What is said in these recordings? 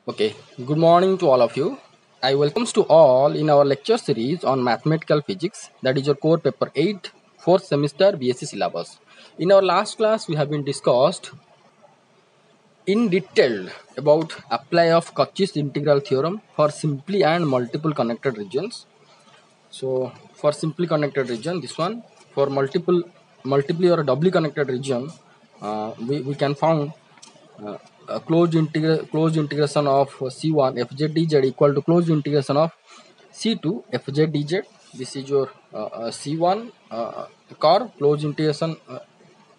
Okay, good morning to all of you. I welcomes to all in our lecture series on mathematical physics, that is your core paper 8 fourth semester BSc syllabus. In our last class we have been discussed in detail about apply of Cauchy's integral theorem for simply and multiple connected regions. So for simply connected region, this one, for multiply or doubly connected region, we can found uh, a closed integration of C1 fz dz equal to closed integration of C2 fz dz. This is your C1 curve closed integration,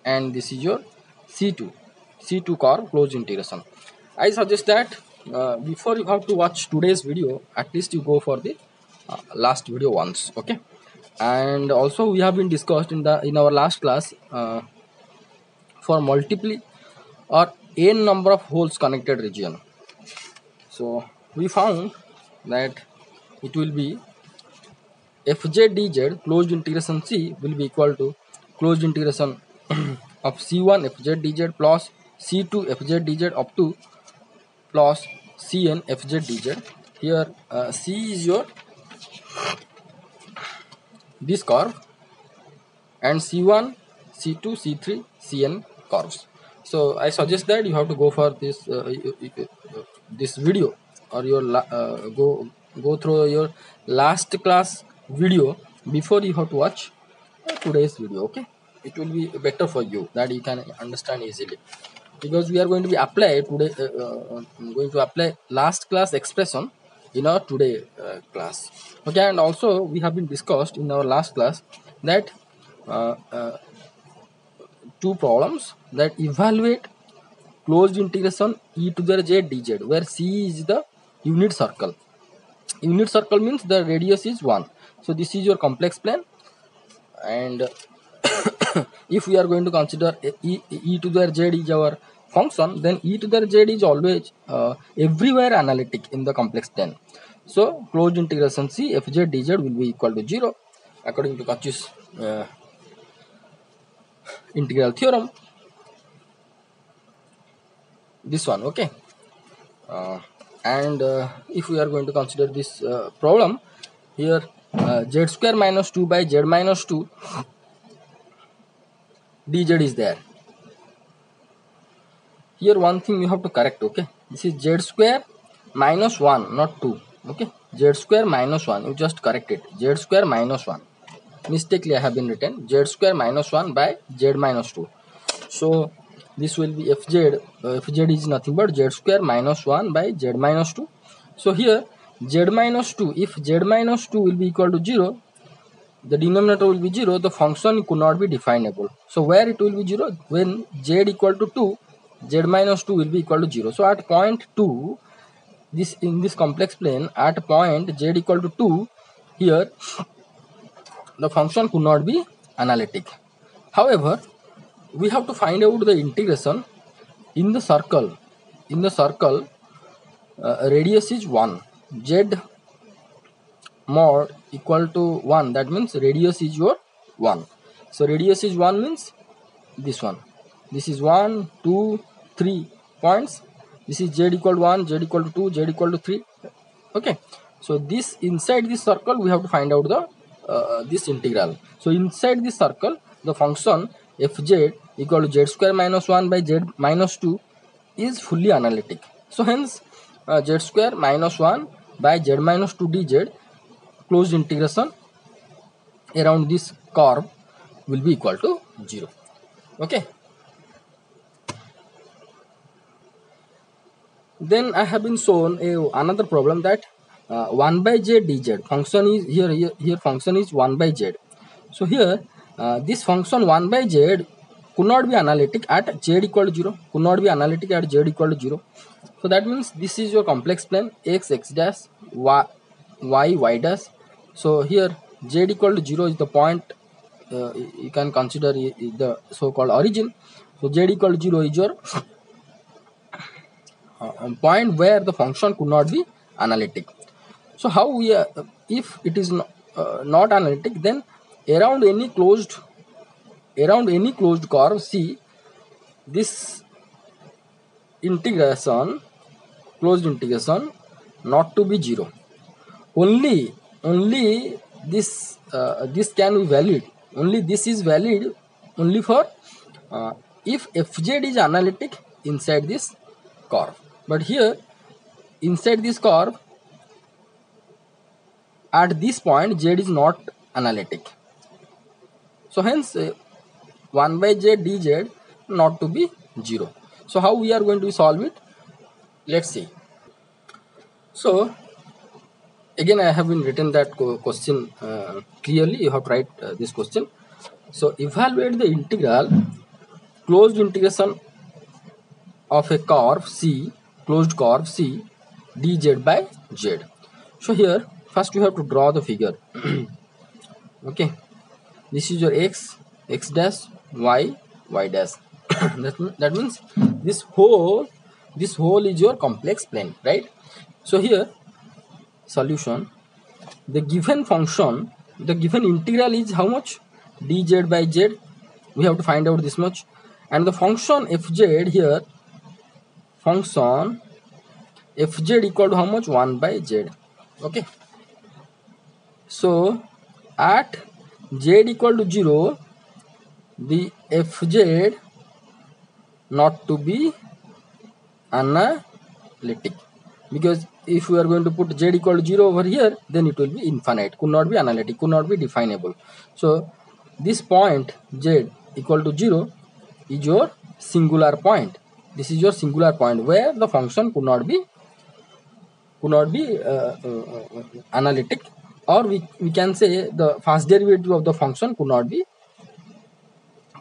and this is your C2 curve closed integration. I suggest that before you have to watch today's video, at least you go for the last video once. Okay, and also we have been discussed in our last class, for multiply or n number of holes connected region. So we found that it will be fj dz closed integration c will be equal to closed integration of c1 fz dz plus c2 fz dz up to plus cn fz dz. Here c is your this curve, and c1 c2 c3 cn curves. So I suggest that you have to go for this video, or go through your last class video before you have to watch today's video. Okay, it will be better for you, that you can understand easily, because we are going to be apply today, going to apply last class expression in our today class. Okay, and also we have been discussed in our last class that uh, uh, two problems that evaluate closed integration e to the z dz, where c is the unit circle. Unit circle means the radius is 1. So this is your complex plane, and if we are going to consider e to the z is our function, then e to the z is always everywhere analytic in the complex plane. So closed integration c fz dz will be equal to 0 according to Cauchy's integral theorem. This one, okay. And if we are going to consider this problem, here z square minus 2 by z minus 2 dz is there. Here one thing you have to correct. Okay, this is z square minus 1, not 2. Okay, z square minus 1, you just correct it. Z square minus 1, mistakenly I have been written z square minus 1 by z minus 2. So this will be fz. Fz is nothing but z square minus 1 by z minus 2. So here z minus 2, if z minus 2 will be equal to 0, the denominator will be 0, the function could not be definable. So where it will be 0? When z equal to 2, z minus 2 will be equal to 0. So at point 2, this in this complex plane, at point z equal to 2, here the function could not be analytic. However, we have to find out the integration in the circle. In the circle, radius is 1, z mod equal to 1, that means radius is your 1. So radius is 1 means this one, this is 1 2 3 points, this is z equal to 1, z equal to 2, z equal to 3. Okay, so this inside this circle we have to find out the this integral. So inside this circle, the function fz equal to z square minus 1 by z minus 2 is fully analytic. So hence z square minus 1 by z minus 2 dz closed integration around this curve will be equal to 0. Okay, then I have been shown another problem that 1 by z dz function is here function is 1 by z. So here this function 1 by z could not be analytic at z equal to 0, could not be analytic at z equal to 0. So that means this is your complex plane x dash y dash. So here z equal to 0 is the point, you can consider the so-called origin. So z equal to 0 is your point where the function could not be analytic. So how we if it is not analytic, then around any closed curve C, this integration closed integration not to be 0. Only this can be valid. Only this is valid only for if fz is analytic inside this curve. But here inside this curve at this point z is not analytic. So hence 1 by z dz not to be 0. So how we are going to solve it? Let's see. So again I have been written that question clearly. You have to write this question. So evaluate the integral closed integration of a curve C, closed curve C dz by z. So here first you have to draw the figure. Okay, this is your x dash, y dash. that means this whole is your complex plane, right? So here solution, the given function, the given integral is how much? Dz by z. We have to find out this much. And the function fz here, function fz equal to how much? 1 by z. Okay, so at z equal to 0, the fz not to be analytic, because if we are going to put z equal to 0 over here, then it will be infinite, could not be analytic, could not be definable. So this point z equal to 0 is your singular point. This is your singular point where the function could not be analytic, or we can say the first derivative of the function could not be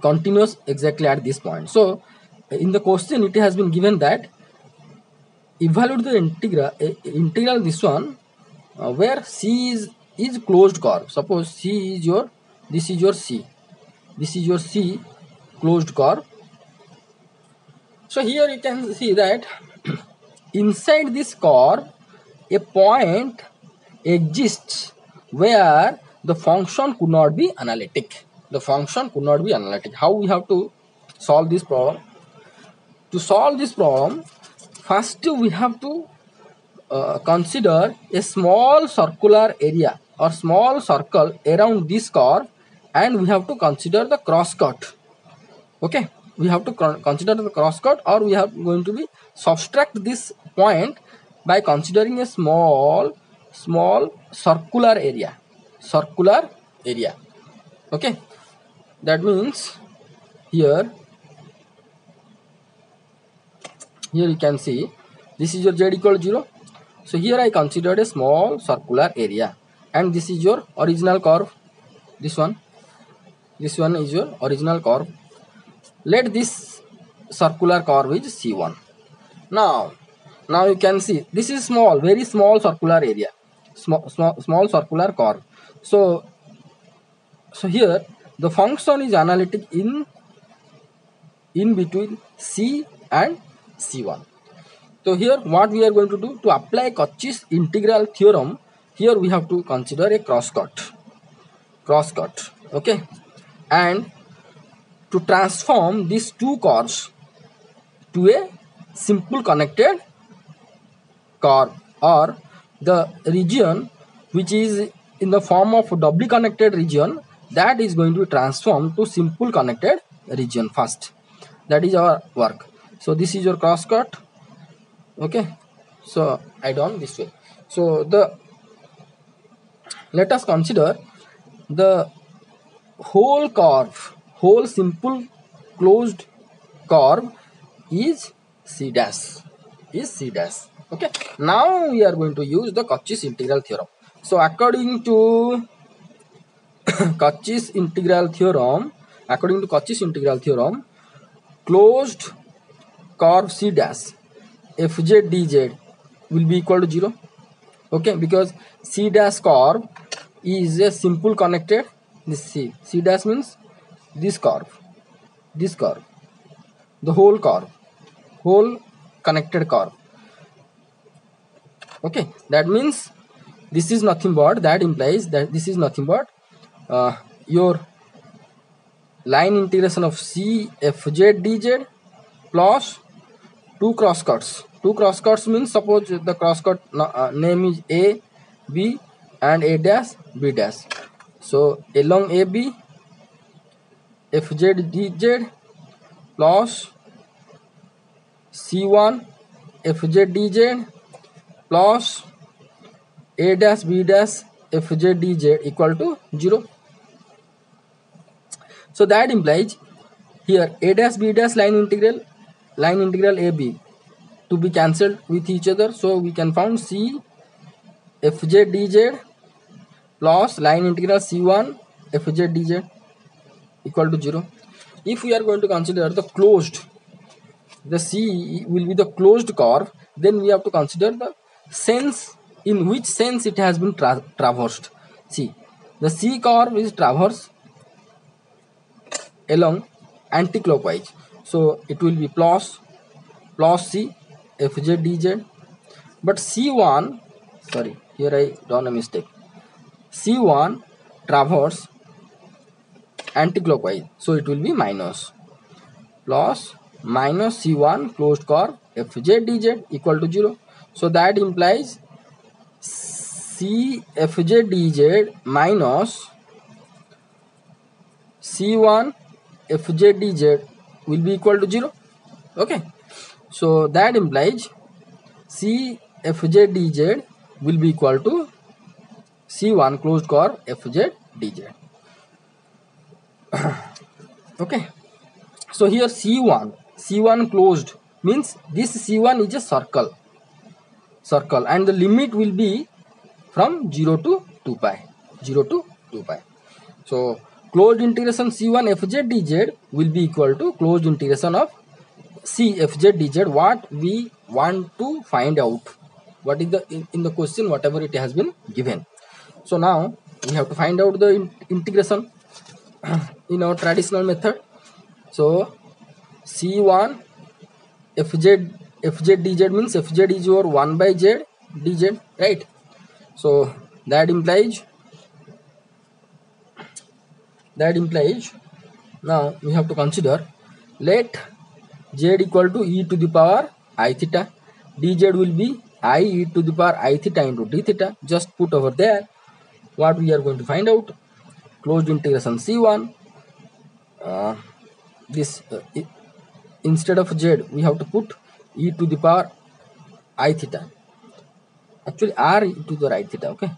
continuous exactly at this point. So in the question it has been given that evaluate the integral this one where C is closed curve. Suppose C is your, this is your C, this is your C closed curve. So here you can see that inside this curve a point exists where the function could not be analytic. The function could not be analytic. How we have to solve this problem? To solve this problem, first we have to consider a small circular area or small circle around this curve, and we have to consider the cross cut. Okay, we have to consider the cross cut, or we are going to be subtract this point by considering a small circular area. Okay, that means here you can see this is your z equal to 0. So here I considered a small circular area, and this is your original curve. This one is your original curve. Let this circular curve is C1. Now you can see this is small, very small circular area, small circular curve. So here the function is analytic in between C and C1. So here what we are going to do, to apply Cauchy's integral theorem, here we have to consider a cross cut. Okay, and to transform these two curves to a simple connected curve, or the region which is in the form of doubly connected region, that is going to be transformed to simple connected region first. That is our work. So this is your cross cut. Okay, so I done this way. So let us consider the whole curve, whole simple closed curve is C dash, Okay, now we are going to use the Cauchy's integral theorem. So according to Cauchy's integral theorem, closed curve C dash fz dz will be equal to 0. Okay, because C dash curve is a simple connected, this C dash means this curve, the whole curve, whole connected curve. Okay, that means this is nothing but, that implies that this is nothing but your line integration of C fz dz plus two crosscuts. Two crosscuts means suppose the crosscut name is A, B and A dash, B dash. So along AB, FZ DZ plus C1 FZ DZ plus A dash B dash FZ DZ equal to 0. So that implies here A dash B dash line integral AB to be cancelled with each other. So we can find C FZ DZ plus line integral C1 FZ DZ equal to 0. If we are going to consider the C will be the closed curve, then we have to consider the sense, in which sense it has been traversed. See, the C curve is traversed along anti-clockwise, so it will be plus C FZ DZ, but C1, sorry, here I done a mistake, C1 traverse anti-clockwise, so it will be minus C1 closed curve FZ DZ equal to 0. So that implies C FZ DZ minus C1 FZ DZ will be equal to 0. Okay, so that implies C FZ DZ will be equal to C1 closed curve FZ DZ. Okay, so here C1 closed means this C1 is a circle and the limit will be from 0 to 2 pi. So closed integration C1 FZ DZ will be equal to closed integration of C FZ DZ, what we want to find out, what is the in the question, whatever it has been given. So now we have to find out the integration in our traditional method. So C1 FZ DZ means FZ is your 1 by Z DZ, right? So that implies now we have to consider, let Z equal to e to the power I theta, dz will be I e to the power I theta into d theta. Just put over there what we are going to find out. Closed integration C1, instead of z we have to put e to the power I theta, actually r e to the right theta, okay,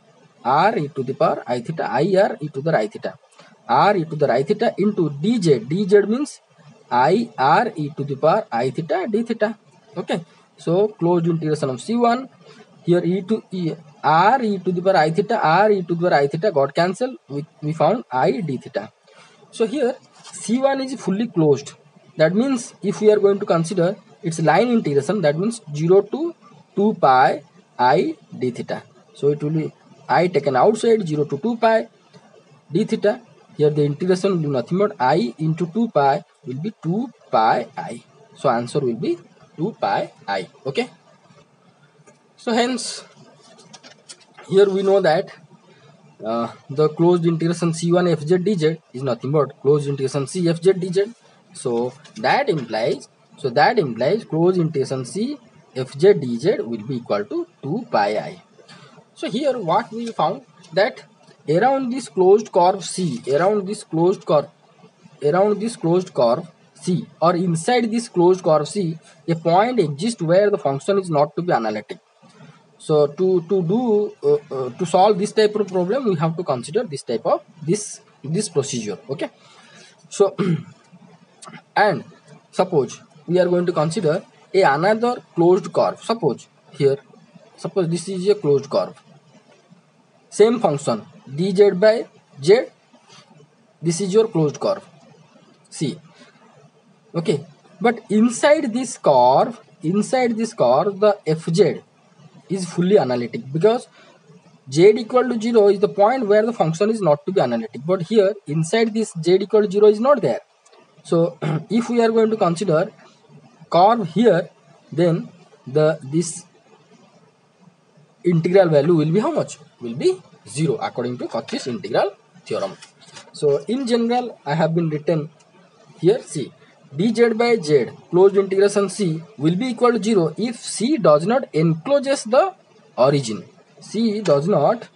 r e to the power I theta, I r e to the right theta, r e to the right theta into dz means I r e to the power I theta d theta. Okay, so closed integration of C1, here r e to the power I theta, r e to the power I theta got cancelled, we found I d theta. So here C1 is fully closed. That means if we are going to consider its line integration, that means 0 to 2 pi I d theta. So it will be I taken outside, 0 to 2 pi d theta. Here the integration will be nothing but I into 2 pi will be 2 pi I. So answer will be 2 pi I. Okay. So hence here we know that the closed integration C1 fz dz is nothing but closed integration C fz dz. So that implies closed integration C fz dz will be equal to 2 pi I. So here what we found, that around this closed curve C, around this closed curve C, or inside this closed curve C, a point exists where the function is not to be analytic. So to solve this type of problem, we have to consider this type of this procedure. Okay. So and suppose we are going to consider another closed curve. Suppose this is a closed curve. Same function dz by z. This is your closed curve C. Okay, but inside this curve, the fz is fully analytic, because z equal to 0 is the point where the function is not to be analytic. But here inside this z equal to 0 is not there. So if we are going to consider curve here, then this integral value will be how much? Will be 0 according to Cauchy's integral theorem. So in general, I have been written here. See, dz by z closed integration c will be equal to 0 if c does not encloses the origin. C does not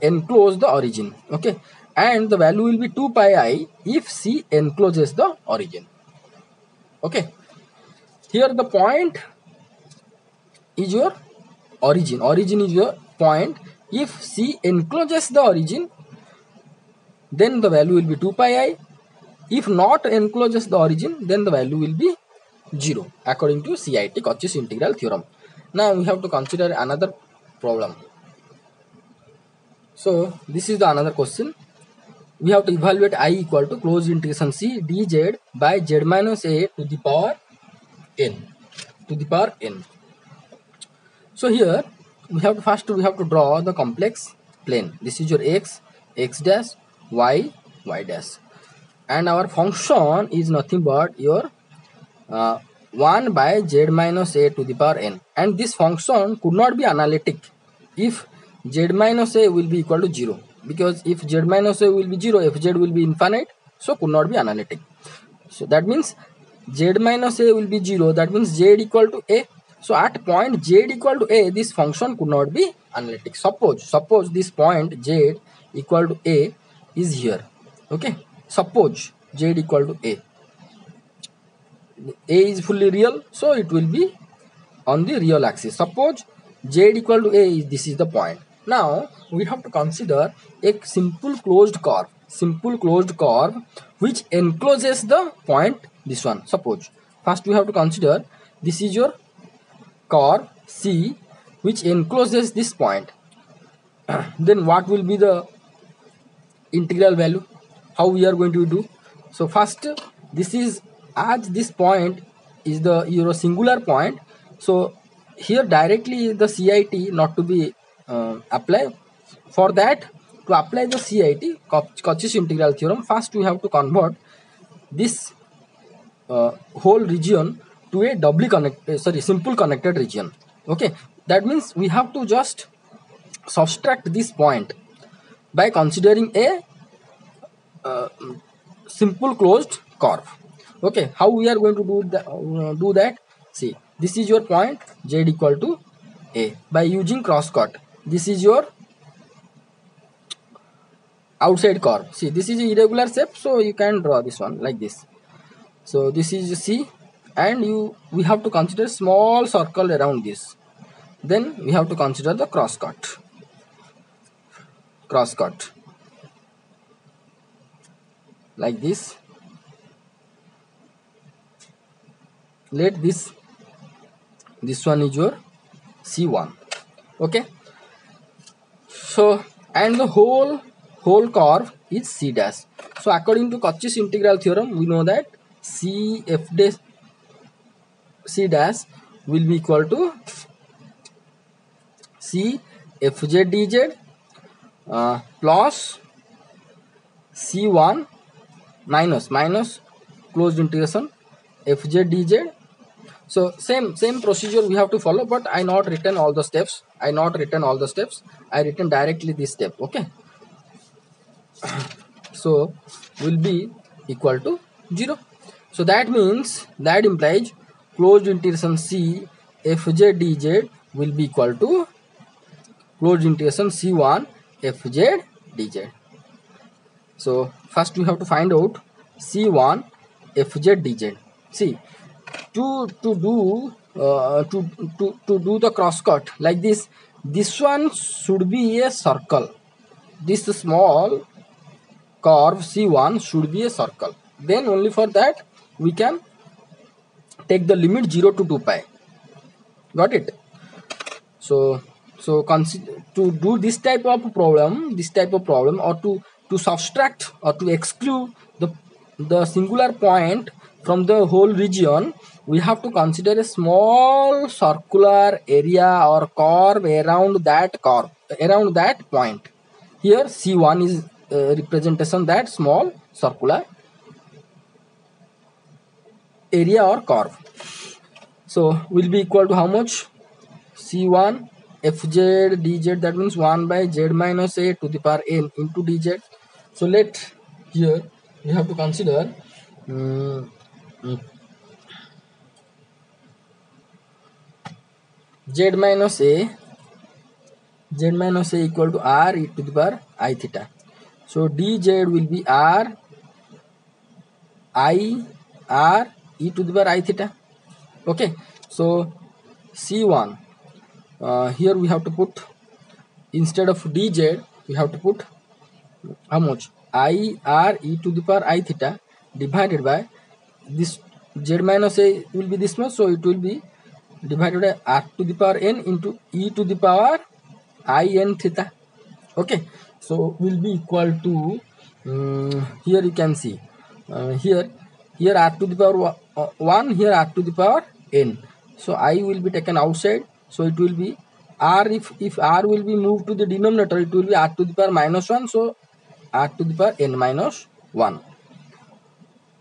enclose the origin. Okay, and the value will be 2 pi I if c encloses the origin. Okay, here the point is your origin. Origin is your point. If c encloses the origin, then the value will be 2 pi I. If not encloses the origin, then the value will be 0 according to CIT Cauchy's integral theorem. Now we have to consider another problem. So this is the another question. We have to evaluate I equal to closed integration c dz by z minus a to the power n. So here we have to draw the complex plane. This is your x dash, y dash, and our function is nothing but your 1 by z minus a to the power n, and this function could not be analytic if z minus a will be equal to 0, because if z minus a will be 0, fz will be infinite, so could not be analytic. So that means z minus a will be 0, that means z equal to a. So at point z equal to a, this function could not be analytic. Suppose this point z equal to a is here. Okay, suppose z equal to a is fully real, so it will be on the real axis. Suppose z equal to a is, this is the point. Now we have to consider a simple closed curve which encloses the point, this one. Suppose first we have to consider this is your curve C which encloses this point. Then what will be the integral value? How we are going to do? So first, this is, as this point is the your singular point, so here directly the CIT not to be apply. For that, to apply the CIT Cauchy's integral theorem, first we have to convert this whole region to a simple connected region. Okay, that means we have to just subtract this point by considering a simple closed curve. Okay, how we are going to do that? See, this is your point z equal to a. By using cross cut, this is your outside curve. See, this is irregular shape, so you can draw this one like this. So this is C, and we have to consider small circle around this. Then we have to consider the cross cut. Like this. Let this one is your C1. Okay. So, and the whole curve is C dash. So according to Cauchy's integral theorem, we know that C dash will be equal to C fz dz plus C1 minus closed integration fz dz. So same procedure we have to follow, but I not written all the steps. I written directly this step. Okay. So will be equal to 0. So that implies closed integration C fz dz will be equal to closed integration C1 fz dz. So first we have to find out C1 fz dz. See, to do the cross cut like this, this one should be a circle. This small curve C1 should be a circle. Then only for that we can take the limit 0 to 2 pi. Got it? So consider to do this type of problem, or to subtract or to exclude the singular point from the whole region, we have to consider a small circular area or curve around that point. Here C1 is representation that small circular area or curve. So will be equal to how much? C1 fz dz, that means 1 by z minus a to the power n into dz. So let here we have to consider mm, z minus a equal to r e to the power I theta. So dz will be r e to the power I theta. Okay, so C1, here we have to put, instead of dz we have to put how much, I r e to the power I theta divided by this z minus a will be this much, so it will be divided by r to the power n into e to the power I n theta. Okay, so will be equal to here you can see here r to the power 1, here r to the power n. So I will be taken outside, so it will be r, if r will be moved to the denominator, it will be r to the power minus 1, so r to the power n minus 1.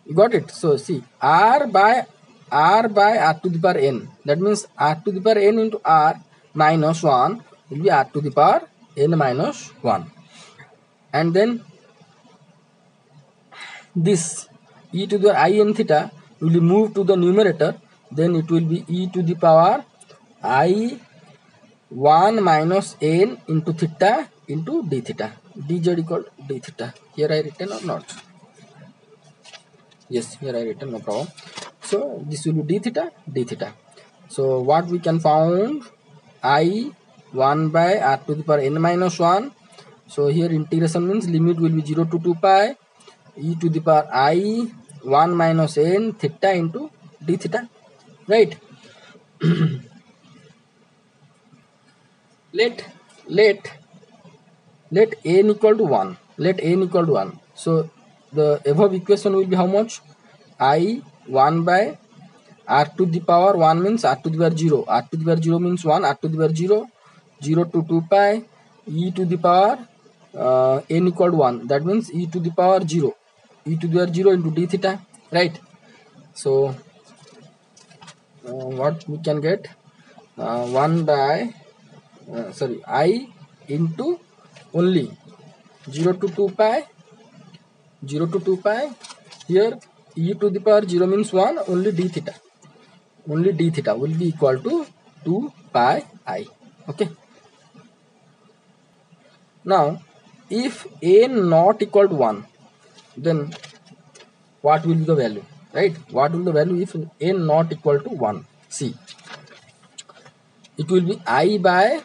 You got it? So see, r by r to the power n, that means r to the power n into r minus 1 will be r to the power n minus 1. And then this e to the I n theta will be moved to the numerator, then it will be e to the power I 1 minus n into theta into d theta. dz equal to d theta. Here I written or not? Yes, here I written, no problem. So this will be d theta. So what we can found, I 1 by r to the power n minus 1. So here integration means limit will be 0 to 2 pi e to the power I 1 minus n theta into d theta, right? let n equal to 1. Let n equal to 1. So the above equation will be how much? I 1 by r to the power 1 means r to the power 0. R to the power 0 means 1. R to the power 0. 0 to 2 pi e to the power n equal to 1. That means e to the power 0. E to the power 0 into d theta, right? So what we can get? 1 by I into only 0 to 2 pi. Here e to the power 0 means 1, only d theta will be equal to 2 pi I. Okay, now if n not equal to 1, then what will be the value, right? What will the value if n not equal to 1? See, it will be I by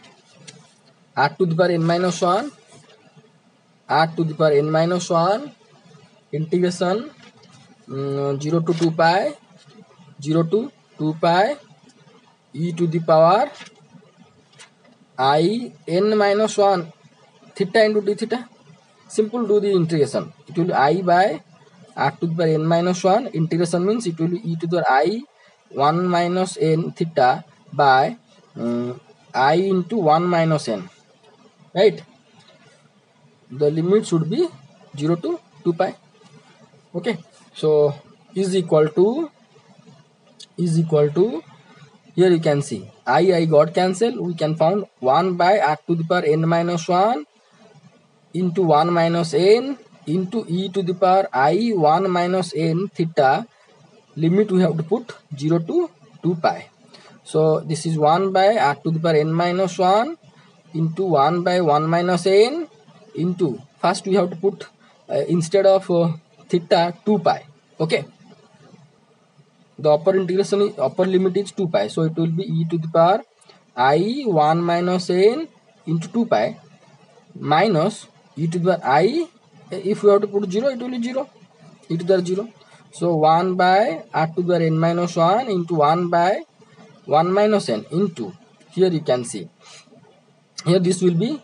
r to the power n minus 1, r to the power n minus 1 integration 0 to 2 pi e to the power I n minus 1 theta into d theta. Simple, do the integration. It will be I by r to the power n minus 1 integration means it will be e to the power I 1 minus n theta by I into 1 minus n, right? The limit should be 0 to 2 pi. Okay, so is equal to here you can see I got cancelled. We can found 1 by r to the power n minus 1 into 1 minus n into e to the power I 1 minus n theta. Limit we have to put 0 to 2 pi. So this is 1 by r to the power n minus 1 into 1 by 1 minus n into, first we have to put instead of theta 2 pi. Okay, the upper integration upper limit is 2 pi, so it will be e to the power I 1 minus n into 2 pi minus e to the power I, if we have to put 0, it will be 0, e to the power 0. So 1 by r to the power n minus 1 into 1 by 1 minus n into, here you can see, here this will be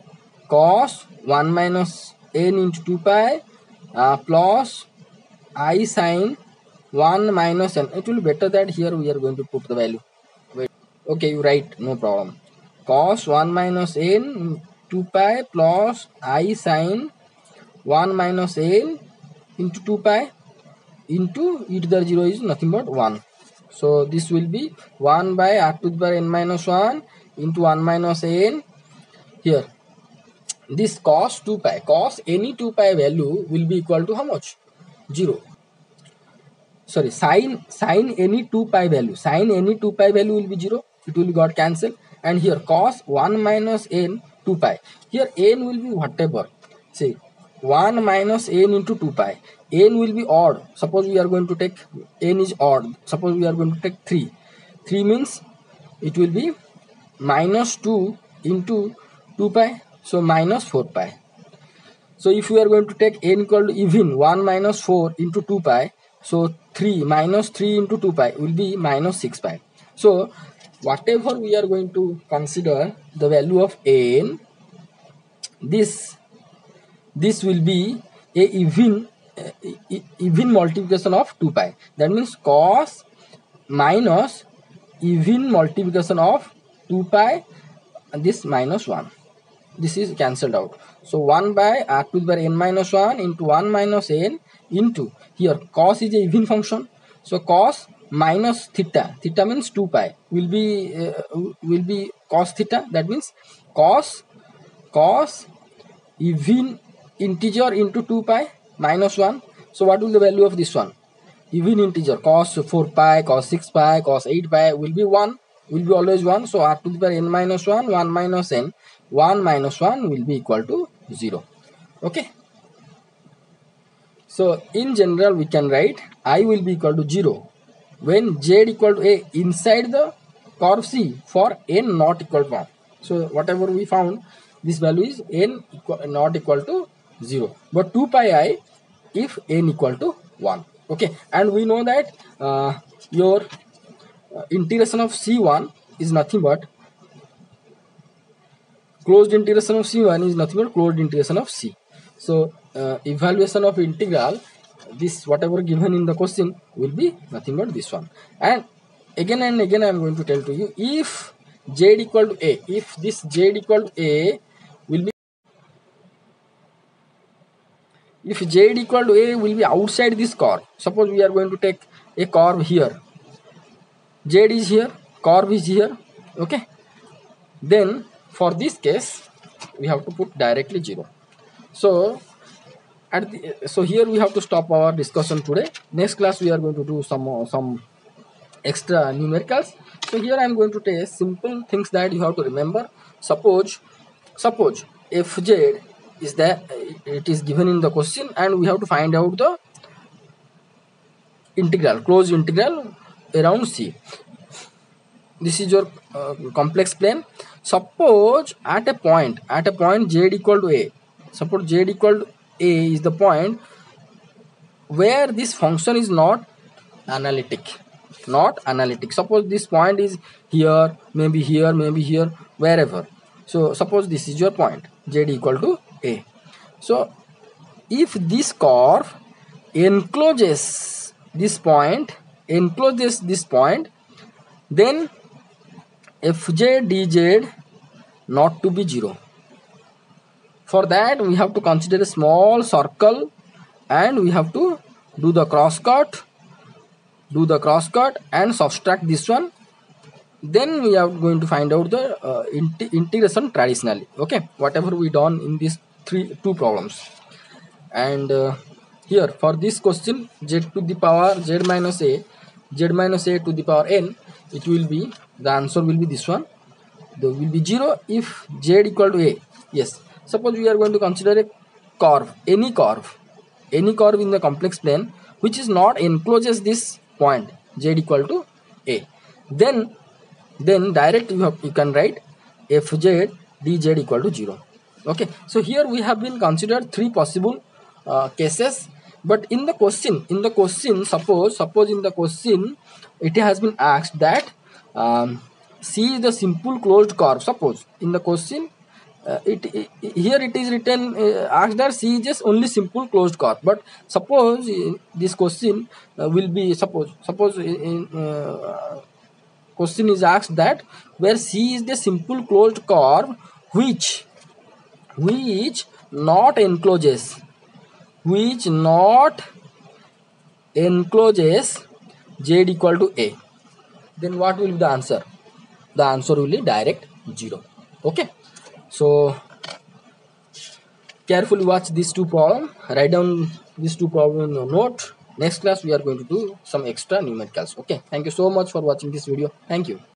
cos 1 minus n into 2 pi plus I sin 1 minus n. It will be better that here we are going to put the value. Wait. Okay, you write, no problem. Cos 1 minus n 2 pi plus I sin 1 minus n into 2 pi into e to the 0 is nothing but 1. So this will be 1 by r to the power n minus 1 into 1 minus n. Here this cos 2 pi, cos any 2 pi value will be equal to how much? 0. sorry, sine any 2 pi value, sine any 2 pi value will be 0, it will be got cancelled. And here cos 1 minus n 2 pi, here n will be whatever, say 1 minus n into 2 pi, n will be odd. Suppose we are going to take n is odd, suppose we are going to take 3 means it will be minus 2 into 2 pi, so minus 4 pi. So if we are going to take n equal to even 1 minus 4 into 2 pi, so 3 minus 3 into 2 pi will be minus 6 pi. So whatever we are going to consider the value of n, this will be a even multiplication of 2 pi. That means cos minus even multiplication of 2 pi, and this minus 1. This is cancelled out. So 1 by r to the power n minus 1 into 1 minus n into, here cos is a even function. So cos minus theta, theta means 2 pi, will be cos theta. That means cos even integer into 2 pi minus 1. So what will the value of this one? Even integer, cos 4 pi, cos 6 pi, cos 8 pi will be 1, will be always 1. So r to the power n minus 1, 1 minus n, 1 minus 1 will be equal to 0. Okay. So in general we can write I will be equal to 0 when z equal to a inside the curve C for n not equal to 1. So whatever we found, this value is n not equal to 0, but 2 pi I if n equal to 1. Okay, and we know that your integration of C1 is nothing but closed integration of C1 is nothing but closed integration of C. So evaluation of integral, this whatever given in the question will be nothing but this one. And again I am going to tell to you, if z equal to a, if this z equal to a will be, if z equal to a will be outside this curve. Suppose we are going to take a curve here, z is here, curve is here. Okay, then for this case we have to put directly 0. So so here we have to stop our discussion today. Next class we are going to do some extra numericals. So here I am going to take simple things that you have to remember. Suppose fz is that it is given in the question, and we have to find out the integral, closed integral around C. This is your complex plane. Suppose at a point z equal to a, suppose z equal to a is the point where this function is not analytic. Suppose this point is here, maybe here, maybe here, wherever. So suppose this is your point z equal to a. So if this curve encloses this point, then fj dz not to be 0. For that we have to consider a small circle, and we have to do the cross cut and subtract this one. Then we are going to find out the integration traditionally. Okay, whatever we done in these two problems. And here for this question, z to the power z minus a to the power n, it will be, the answer will be this one. There will be 0 if z equal to a. Yes, suppose we are going to consider a curve, any curve in the complex plane which is not encloses this point z equal to a, then direct you can write fz dz equal to 0. Okay, so here we have been considered 3 possible cases, but in the question, suppose in the question it has been asked that C is the simple closed curve. Suppose in the question here it is written asked that C is just only simple closed curve, but suppose this question will be, suppose in question is asked that where C is the simple closed curve which not encloses z equal to a, then what will be the answer? The answer will be direct 0. Okay, so carefully watch these two problems, write down these two problems in your note, Next class we are going to do some extra numericals. Okay, thank you so much for watching this video. Thank you.